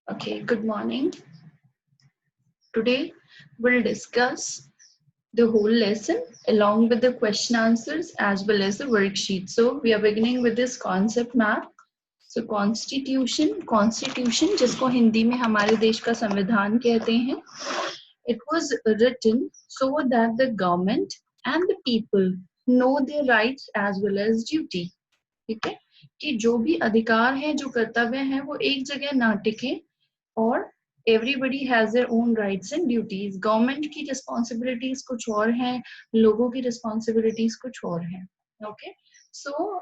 Okay, good morning. Today we'll discuss the whole lesson along with the question answers as well as the worksheet. So we are beginning with this concept map. So constitution जिसको हिंदी में हमारे देश का संविधान कहते हैं, it was written so that the government and the people know their rights as well as duty. ठीक है कि जो भी अधिकार है, जो कर्तव्य है, वो एक जगह ना टिके और everybody has their own rights and duties. Government की रिस्पॉन्सिबिलिटीज कुछ और हैं, लोगों की रिस्पॉन्सिबिलिटीज कुछ और हैं. Okay, so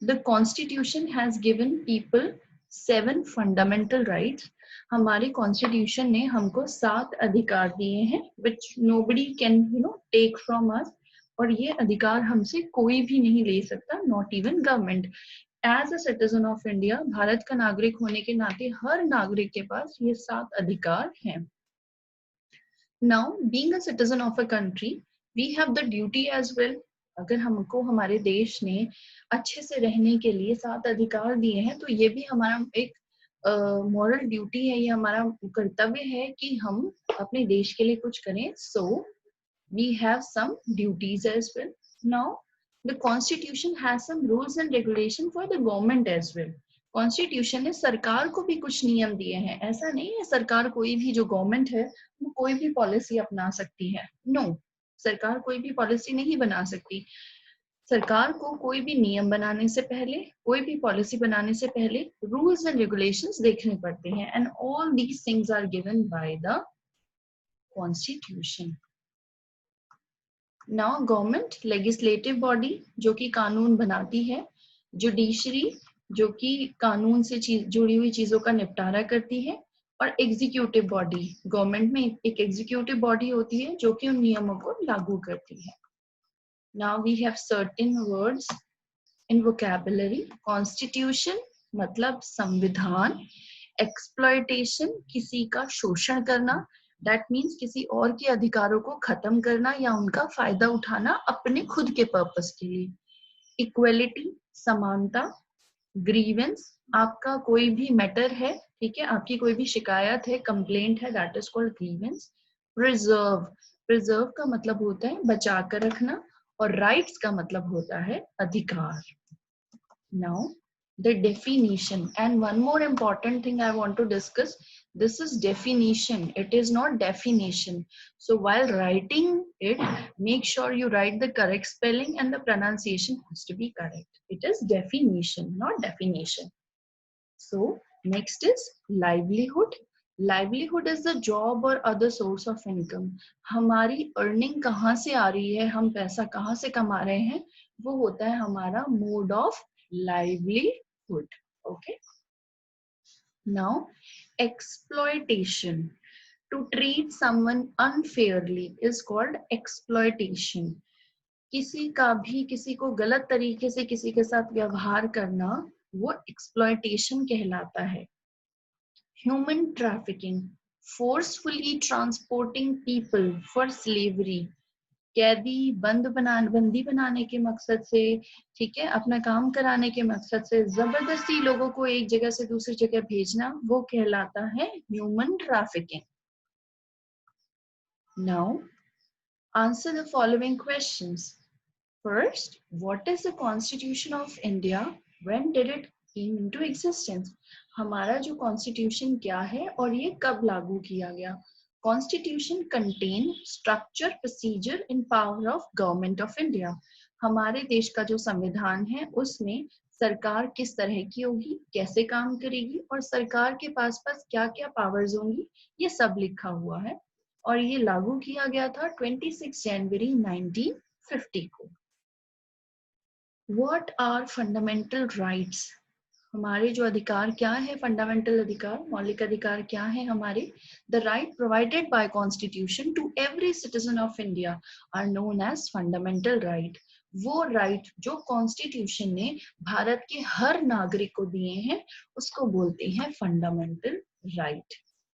the constitution has given people 7 fundamental rights. हमारे कॉन्स्टिट्यूशन ने हमको 7 अधिकार दिए हैं which nobody can take from us. और ये अधिकार हमसे कोई भी नहीं ले सकता, not even government. As a citizen of India, Bharat का नागरिक होने के नाते हर नागरिक के पास ये 7 अधिकार हैं. Now being a citizen of a country, we have the duty as well. अगर हमको हमारे देश ने अच्छे से रहने के लिए 7 अधिकार दिए हैं, तो ये भी हमारा एक मॉरल ड्यूटी है, ये हमारा कर्तव्य है कि हम अपने देश के लिए कुछ करें. सो we have some duties as well. Now, the constitution has some rules and regulation for the government as well. Constitution ने सरकार को भी कुछ नियम दिए हैं. ऐसा नहीं है सरकार कोई भी, जो गवर्नमेंट है वो कोई भी पॉलिसी अपना सकती है. नो, सरकार कोई भी पॉलिसी नहीं बना सकती. सरकार को कोई भी नियम बनाने से पहले, कोई भी पॉलिसी बनाने से पहले रूल्स एंड रेगुलेशंस देखने पड़ते हैं. And all these things are given by the constitution. Now government legislative body जो कि कानून बनाती है, जुडिशरी जो कि कानून से जुड़ी हुई चीजों का निपटारा करती है, और एग्जीक्यूटिव बॉडी, गवर्नमेंट में एक एग्जीक्यूटिव बॉडी होती है जो कि उन नियमों को लागू करती है. Now we have certain words in vocabulary. Constitution मतलब संविधान. एक्सप्लॉयटेशन किसी का शोषण करना, दैट मीन्स किसी और के अधिकारों को खत्म करना या उनका फायदा उठाना अपने खुद के पर्पस के लिए. इक्वलिटी समानता. ग्रीवेंस आपका कोई भी मैटर है, ठीक है, आपकी कोई भी शिकायत है, कंप्लेंट है, that is called grievance. Preserve, preserve का मतलब होता है बचा कर रखना, और राइट्स का मतलब होता है अधिकार. Now the definition, and one more important thing I want to discuss, this is definition, it is not definition. So while writing it, make sure you write the correct spelling and the pronunciation has to be correct. It is definition, not definition. So next is livelihood. Livelihood is the job or other source of income. हमारी earning कहाँ से आ रही है, हम पैसा कहाँ से कमा रहे हैं, वो होता है हमारा mode of livelihood. Okay. Now, exploitation. To treat someone unfairly is called exploitation. किसी का भी किसी को गलत तरीके से किसी के साथ व्यवहार करना, वो exploitation कहलाता है. Human trafficking. Forcefully transporting people for slavery. कैदी बंदी बनाने के मकसद से, ठीक है, अपना काम कराने के मकसद से जबरदस्ती लोगों को एक जगह से दूसरी जगह भेजना, वो कहलाता है human trafficking. Now answer the following questions. First, what is the constitution of India, when did it came into existence. हमारा जो कॉन्स्टिट्यूशन क्या है और ये कब लागू किया गया. Constitution contain structure, procedure and power of government of India. हमारे देश का जो संविधान है उसमें सरकार किस तरह की होगी, कैसे काम करेगी, और सरकार के पास क्या क्या पावर्स होंगी, ये सब लिखा हुआ है. और ये लागू किया गया था 26 जनवरी 1950 को. What are fundamental rights? हमारे जो अधिकार क्या है, फंडामेंटल अधिकार, मौलिक अधिकार क्या है हमारे. The right provided by constitution to every citizen of India are known as fundamental right. वो राइट जो कॉन्स्टिट्यूशन ने भारत के हर नागरिक को दिए हैं उसको बोलते हैं fundamental right.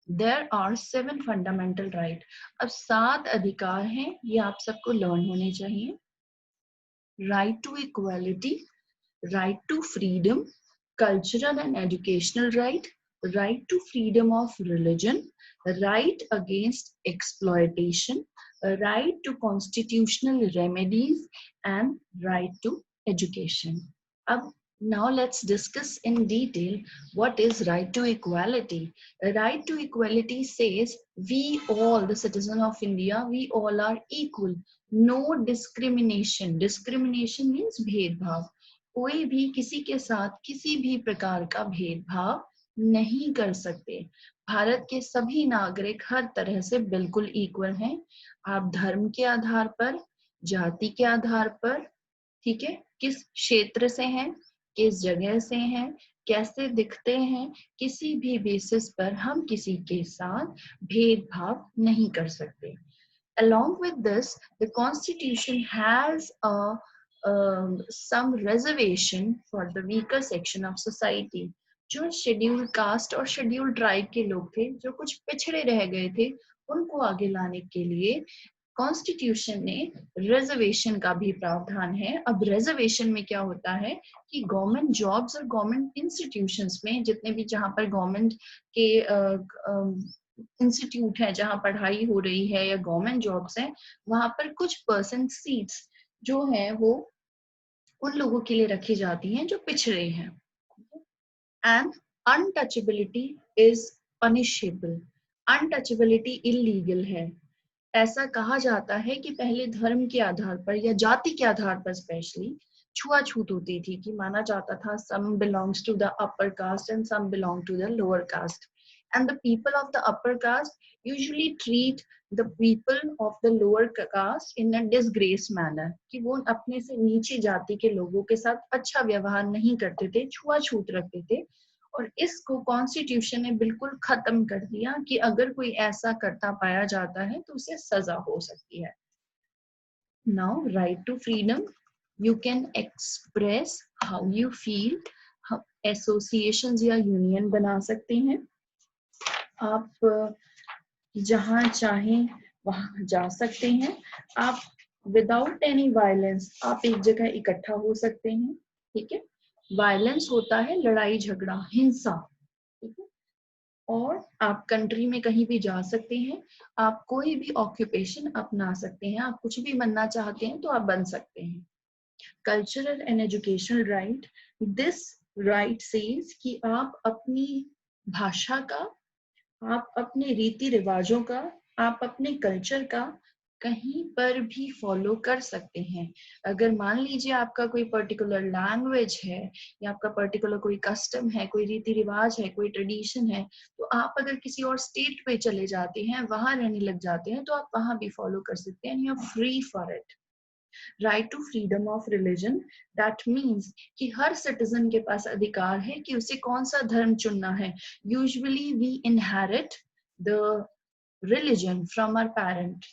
There are 7 fundamental right. अब 7 अधिकार हैं, ये आप सबको लर्न होने चाहिए. Right to equality, right to freedom, cultural and educational right, right to freedom of religion, right against exploitation, right to constitutional remedies, and right to education. Ab, now let's discuss in detail what is right to equality. Right to equality says we all, the citizen of India, we all are equal. No discrimination. Discrimination means भेदभाव. कोई भी किसी के साथ किसी भी प्रकार का भेदभाव नहीं कर सकते. भारत के सभी नागरिक हर तरह से बिल्कुल इक्वल हैं. आप धर्म के आधार पर, जाति के आधार पर, ठीक है, किस क्षेत्र से हैं, किस जगह से हैं, कैसे दिखते हैं, किसी भी बेसिस पर हम किसी के साथ भेदभाव नहीं कर सकते. Along with this, the Constitution has some reservation for the weaker section of society. जो शेड्यूल कास्ट और शेड्यूल ट्राइब के लोग थे, जो कुछ पिछड़े रह गए थे, उनको आगे लाने के लिए कॉन्स्टिट्यूशन में रिजर्वेशन का भी प्रावधान है. अब रिजर्वेशन में क्या होता है कि गवर्नमेंट जॉब्स और गवर्नमेंट इंस्टीट्यूशंस में जितने भी जहां पर गवर्नमेंट के इंस्टीट्यूट है, जहां पढ़ाई हो रही है या गवर्नमेंट जॉब्स हैं, वहां पर कुछ परसेंट सीट्स जो है वो उन लोगों के लिए रखी जाती हैं जो पिछड़े हैं. And untouchability is punishable. Untouchability illegal है. ऐसा कहा जाता है कि पहले धर्म के आधार पर या जाति के आधार पर स्पेशली छुआछूत होती थी, कि माना जाता था some belongs to the upper caste and some belong to the lower caste, and the people of the upper caste usually treat the people of the lower caste in a disgrace manner, कि वो अपने से नीचे जाति के लोगों के साथ अच्छा व्यवहार नहीं करते थे, छुआछूत रखते थे. और इसको कॉन्स्टिट्यूशन ने बिल्कुल खत्म कर दिया कि अगर कोई ऐसा करता पाया जाता है तो उसे सजा हो सकती है. Now right to freedom. You can express how you feel. Associations या यूनियन बना सकते हैं. आप जहां चाहें वहां जा सकते हैं. आप विदाउट एनी वायलेंस आप एक जगह इकट्ठा हो सकते हैं. ठीक है. वायलेंस होता है लड़ाई झगड़ा, हिंसा. ठीक है. और आप कंट्री में कहीं भी जा सकते हैं. आप कोई भी ऑक्यूपेशन अपना सकते हैं. आप कुछ भी बनना चाहते हैं तो आप बन सकते हैं. Cultural and educational right. This right says कि आप अपनी भाषा का, आप अपने रीति रिवाजों का, आप अपने कल्चर का कहीं पर भी फॉलो कर सकते हैं. अगर मान लीजिए आपका कोई पर्टिकुलर लैंग्वेज है या आपका पर्टिकुलर कोई कस्टम है, कोई रीति रिवाज है, कोई ट्रेडिशन है, तो आप अगर किसी और स्टेट पे चले जाते हैं, वहां रहने लग जाते हैं, तो आप वहां भी फॉलो कर सकते हैं. You are free for it. Right to freedom of religion. That means कि हर सिटीजन के पास अधिकार है कि उसे कौन सा धर्म चुनना है. Usually we inherit the religion from our parent.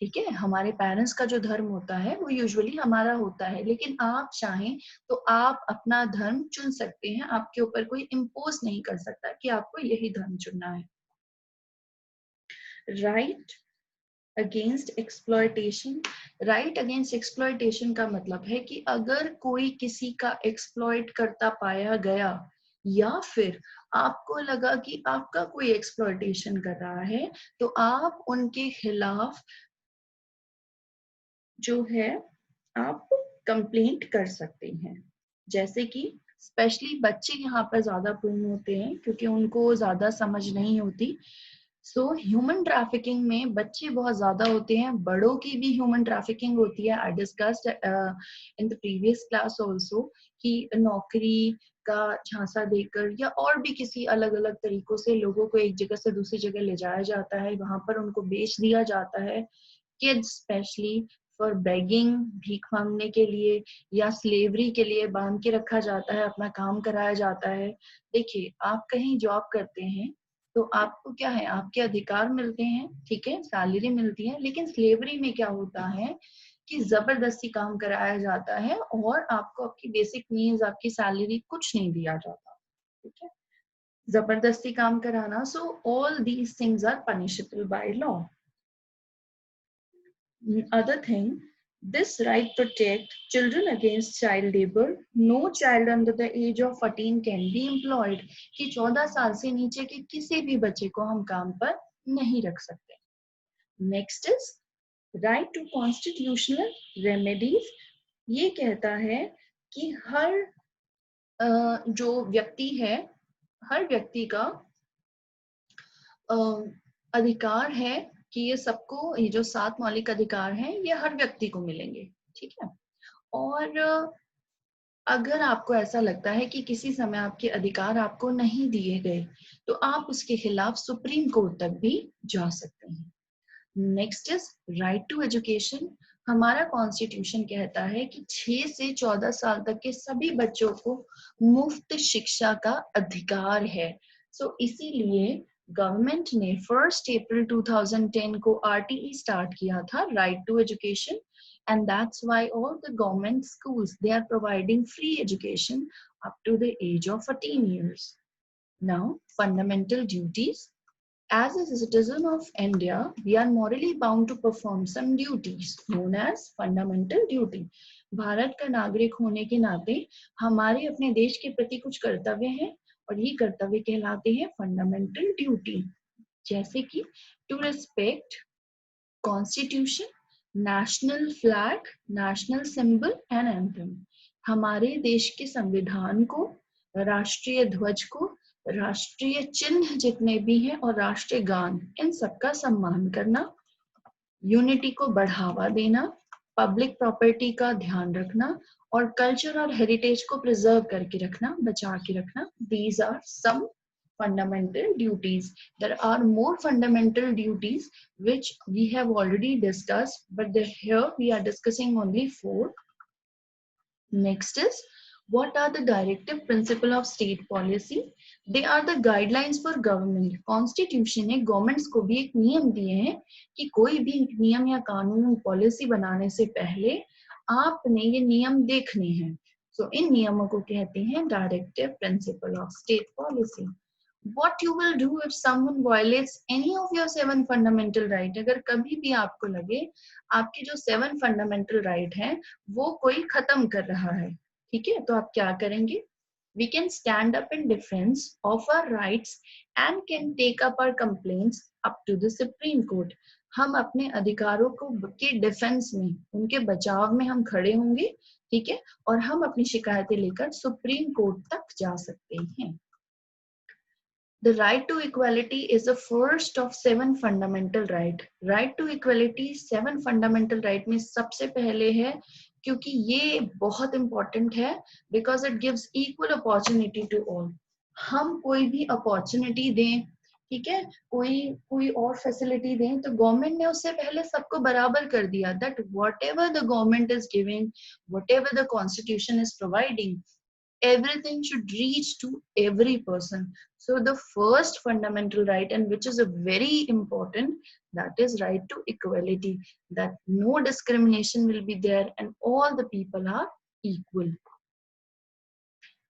ठीक है. हमारे पेरेंट्स का जो धर्म होता है वो यूजुअली हमारा होता है, लेकिन आप चाहें तो आप अपना धर्म चुन सकते हैं. आपके ऊपर कोई इम्पोज नहीं कर सकता कि आपको यही धर्म चुनना है. Right against exploitation. Right against exploitation का मतलब है कि अगर कोई किसी का एक्सप्लॉयट करता पाया गया या फिर आपको लगा कि आपका कोई एक्सप्लॉयटेशन कर रहा है, तो आप उनके खिलाफ जो है आप कंप्लेंट कर सकते हैं. जैसे कि स्पेशली बच्चे यहाँ पर ज्यादा प्रोन होते हैं क्योंकि उनको ज्यादा समझ नहीं होती. सो ह्यूमन ट्रैफिकिंग में बच्चे बहुत ज्यादा होते हैं. बड़ों की भी ह्यूमन ट्रैफिकिंग होती है. I discussed in the previous class also कि नौकरी का झांसा देकर या और भी किसी अलग अलग तरीकों से लोगों को एक जगह से दूसरी जगह ले जाया जाता है, वहां पर उनको बेच दिया जाता है. किड्स स्पेशली फॉर बेगिंग, भीख मांगने के लिए या स्लेवरी के लिए बांध के रखा जाता है, अपना काम कराया जाता है. देखिए, आप कहीं जॉब करते हैं तो आपको क्या है, आपके अधिकार मिलते हैं, ठीक है, सैलरी मिलती है. लेकिन स्लेवरी में क्या होता है कि जबरदस्ती काम कराया जाता है और आपको आपकी बेसिक नीड्स, आपकी सैलरी कुछ नहीं दिया जाता. ठीक है. जबरदस्ती काम कराना. So all these things are punishable by law. Other thing, This right protect children against child labor. No child under the age of 14 can be employed. कि 14 साल से नीचे के किसी भी बच्चे को हम काम पर नहीं रख सकते. Next is right to constitutional remedies. ये कहता है कि हर जो व्यक्ति है, हर व्यक्ति का अधिकार है कि ये सबको, ये जो 7 मौलिक अधिकार हैं ये हर व्यक्ति को मिलेंगे. ठीक है. और अगर आपको ऐसा लगता है कि किसी समय आपके अधिकार आपको नहीं दिए गए तो आप उसके खिलाफ सुप्रीम कोर्ट तक भी जा सकते हैं. Next is right to education. हमारा कॉन्स्टिट्यूशन कहता है कि 6 से 14 साल तक के सभी बच्चों को मुफ्त शिक्षा का अधिकार है. सो इसीलिए गवर्नमेंट ने 1 अप्रैल 2010 को RTE स्टार्ट किया था, right to education, and that's why all the government schools, they are providing free education up to the age of 14 years. Now, fundamental duties. As a citizen of India, we are morally bound to perform some duties known as fundamental duty. Bharat का नागरिक होने के नाते हमारे अपने देश के प्रति कुछ कर्तव्य हैं और ये कर्तव्य कहलाते हैं फंडामेंटल ड्यूटी. जैसे कि to respect constitution, national flag, national symbol and anthem. हमारे देश के संविधान को, राष्ट्रीय ध्वज को, राष्ट्रीय चिन्ह जितने भी हैं और राष्ट्रीय गान, इन सबका सम्मान करना, यूनिटी को बढ़ावा देना, पब्लिक प्रॉपर्टी का ध्यान रखना और कल्चर और हेरिटेज को प्रिजर्व करके रखना, बचा के रखना. These are some fundamental duties. There are more fundamental duties which we have already discussed, but here we are discussing only 4. Next is, what are the directive principle of state policy? They are the guidelines for government. Constitution ने governments को भी एक नियम दिए हैं कि कोई भी नियम या कानून पॉलिसी बनाने से पहले आपने ये नियम देखने हैं. So इन नियमों को कहते हैं directive principle of state policy. What you will do if someone violates any of your 7 fundamental right? अगर कभी भी आपको लगे आपके जो 7 fundamental right हैं वो कोई खत्म कर रहा है, ठीक है, तो आप क्या करेंगे? We can stand up in defense of our rights and can take up our complaints up to the Supreme Court. हम अपने अधिकारों को के डिफेंस में, उनके बचाव में हम खड़े होंगे, ठीक है, और हम अपनी शिकायतें लेकर सुप्रीम कोर्ट तक जा सकते हैं. The right to equality is the first of 7 fundamental right. Right to equality 7 fundamental right में सबसे पहले है, क्योंकि ये बहुत important है because it gives equal opportunity to all. हम कोई भी opportunity दें, ठीक है, कोई और facility दें तो government ने उससे पहले सबको बराबर कर दिया. That whatever the government is giving, whatever the constitution is providing, everything should reach to every person. So the first fundamental right, and which is a very important, that is right to equality, that no discrimination will be there and all the people are equal.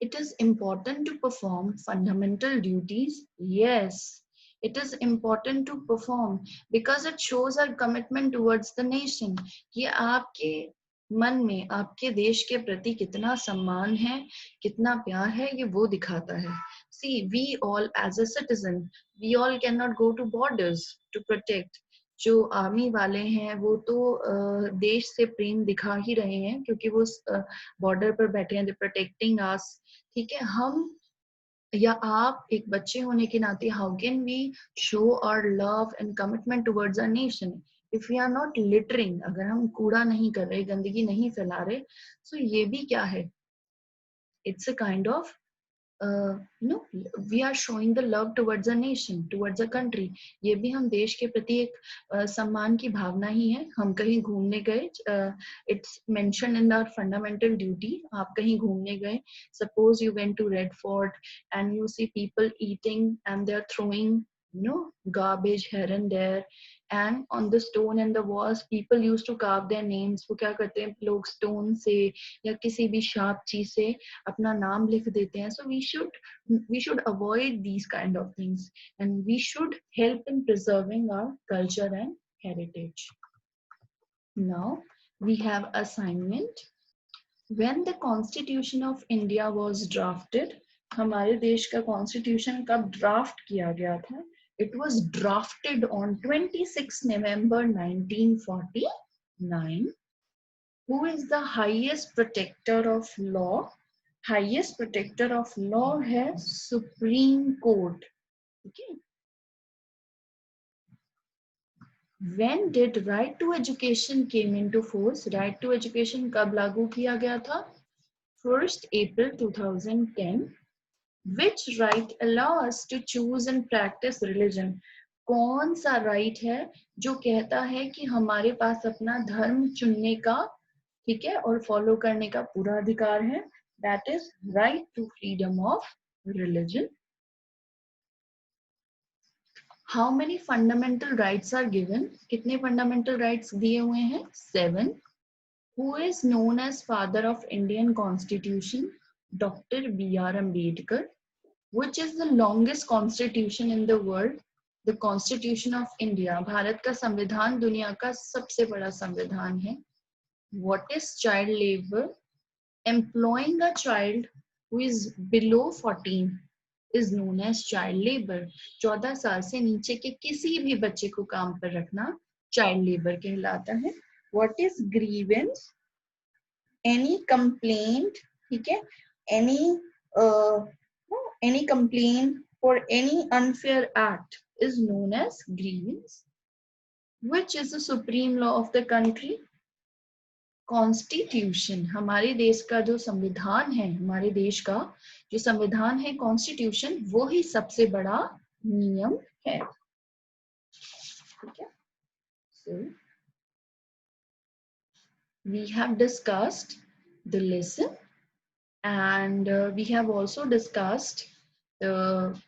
It is important to perform fundamental duties. Yes, it is important to perform because it shows our commitment towards the nation. कि आपके मन में आपके देश के प्रति कितना सम्मान है, कितना प्यार है, ये वो दिखाता है. See, we all as a citizen, we all cannot go to borders to protect. जो आर्मी वाले हैं वो तो देश से प्रेम दिखा ही रहे हैं क्योंकि वो बॉर्डर पर बैठे हैं, प्रोटेक्टिंग अस, ठीक है. हम या आप एक बच्चे होने के नाते, how can we show our love and commitment towards our nation if we are not littering? अगर हम कूड़ा नहीं कर रहे, गंदगी नहीं फैला रहे, सो ये भी क्या है? It's a kind of we are showing the love towards a nation, towards a country. ये भी हम देश के प्रति एक सम्मान की भावना ही है. हम कहीं घूमने गए, it's mentioned in our fundamental duty. आप कहीं घूमने गए, suppose you went to Red Fort and you see people eating and they are throwing garbage here and there, and on the stone and the walls people used to carve their names. वो क्या करते हैं लोग, stone से या किसी भी sharp चीज से अपना नाम लिख देते हैं. So we should avoid these kind of things and we should help in preserving our culture and heritage. Now We have assignment. When the Constitution of India was drafted, हमारे देश का कॉन्स्टिट्यूशन कब ड्राफ्ट किया गया था? It was drafted on 26 November 1949. Who is the highest protector of law? Highest protector of law है Supreme Court. Okay. When did right to education came into force? Right to education कब लागू किया गया था? 1st April 2010. Which right allow us to choose and practice religion? कौन सा right है जो कहता है कि हमारे पास अपना धर्म चुनने का, ठीक है, और फॉलो करने का पूरा अधिकार है? That is right to freedom of religion. How many fundamental rights are given? कितने fundamental rights दिए हुए हैं? 7. Who is known as father of Indian Constitution? Dr. B.R. Ambedkar. Which is the longest constitution in the world? The Constitution of India. Bharat का संविधान दुनिया का सबसे बड़ा संविधान है. What is child labor? Employing a child who is below 14 is known as child labor. 14 साल से नीचे के किसी भी बच्चे को काम पर रखना child labor कहलाता है. What is grievance? Any complaint, ठीक है, any complaint for any unfair act is known as grievance. Which is the supreme law of the country? Constitution. हमारे देश का जो संविधान है, हमारे देश का जो संविधान है कॉन्स्टिट्यूशन, वो ही सबसे बड़ा नियम है. ठीक है. So we have discussed the lesson and we have also discussed the